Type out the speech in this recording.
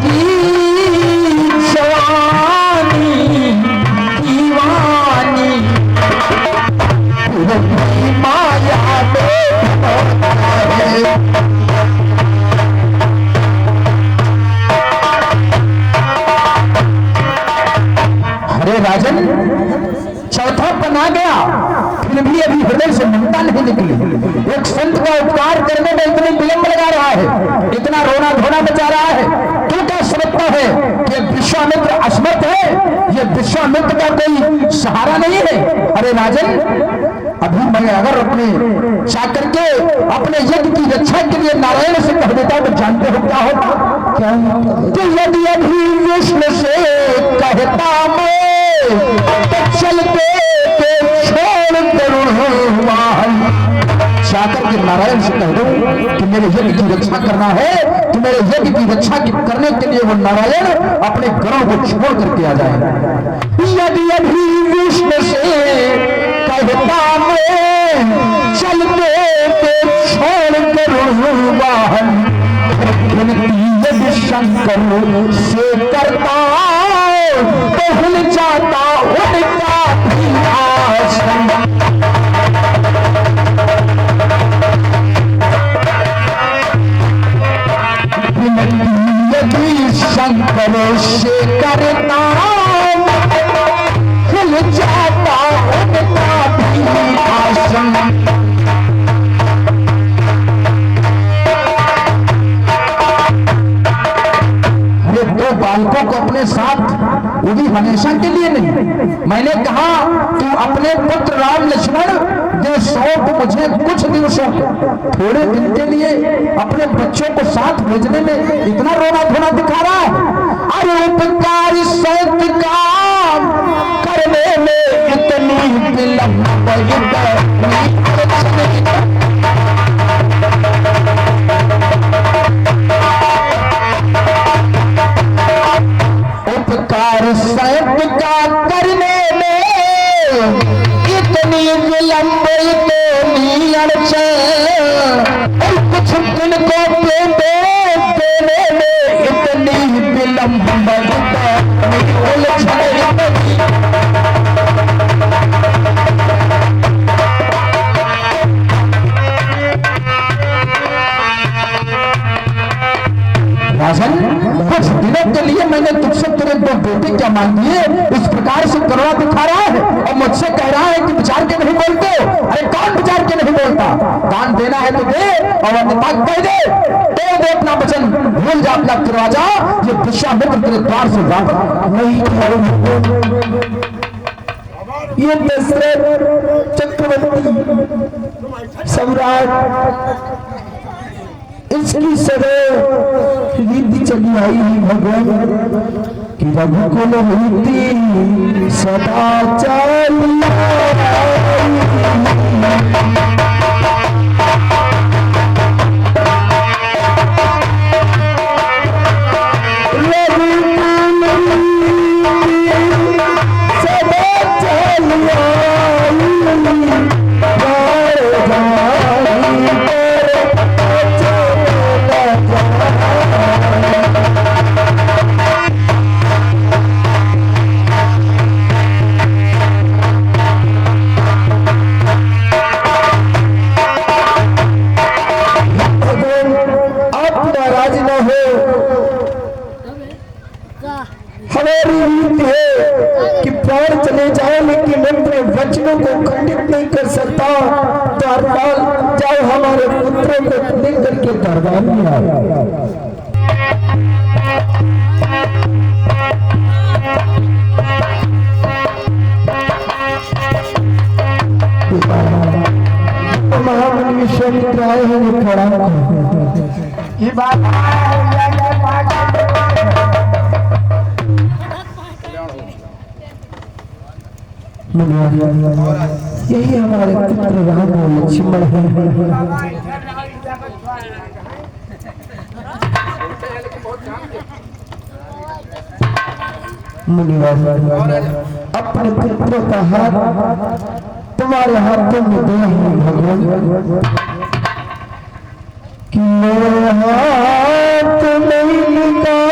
की जवानी दीवानी माया में अरे राजन चौथा पन आ गया, फिर भी अभी हृदय से ममता नहीं निकली। एक संत का उपकार करने में इतनी विलंब लगा रहा है, इतना रोना धोना बचा रहा है। तू क्या समझता है कि विश्वामित्र असमर्थ है? ये विश्वामित्र का कोई सहारा नहीं है। अरे राजन, अभी मैं अगर अपने चाकर के अपने यज्ञ की रक्षा के लिए नारायण से कह देता तो जानते हो क्या होता? क्या? तो यदि अभी विष्णु से कहता मैं तो चलते छोड़ करूं वाहन। चाकर के नारायण से कह दो कि मेरे यज्ञ की रक्षा करना है, कि मेरे यज्ञ की रक्षा करने के लिए वो नारायण अपने गणों को छोड़ करके आ जाए। यदि अभी विष्णु से कहता मैं चलते छोड़ करूं वाहन। यदि शंकर से करता तो भूल जाता उनका भी आसन। यदि शंकर से करता भूल जाता उनका भी आसन। दो बालकों को अपने साथ, वो भी हमेशा के लिए नहीं। मैंने कहा तू अपने पुत्र राम लक्ष्मण जो सौंप मुझे कुछ दिवसों, थोड़े दिन के लिए अपने बच्चों को साथ भेजने में इतना रोना धोना दिखा रहा है। अरे उपकार संत काम करने में इतनी विलंब, उपकार संत का करने में इतनी विलंब, इतनी अड़चन, और कुछ दिन को देने में इतनी विलंब, राजन कुछ दिनों के लिए मैंने तुझसे तेरे दो बेटे क्या मांग लिए, इस प्रकार से करुणा दिखा रहा है और मुझसे कह रहा है कि विचार के नहीं बोलते। अरे कौन विचार के नहीं बोलता? दान देना है तो दे और अन्यथा कह दे। तोड़ दे अपना वचन, भूल जा अपना दरवाजा। ये विश्वामित्र तेरे द्वार से नहीं। ये दशरथ चक्रवर्ती सम्राट इसकी सदैव रीति चली आई है भगवान कि रघुकुल रीति सदा चली। हमारी रीत है कि प्राण चले जाए लेकिन अपने वचनों को खंडित नहीं कर सकता। दरबार जाओ, हमारे पुत्रों को लेकर के दरबार में आओ। महामुनि विश्वामित्र आए हैं, वो खड़ा ये बात यही हमारे पुत्र राम और लक्ष्मण है। मुनिवास अपने पुत्रों का हाथ तुम्हारे हाथों में दिया है भगवान कि मेरे हाथ नहीं निकाल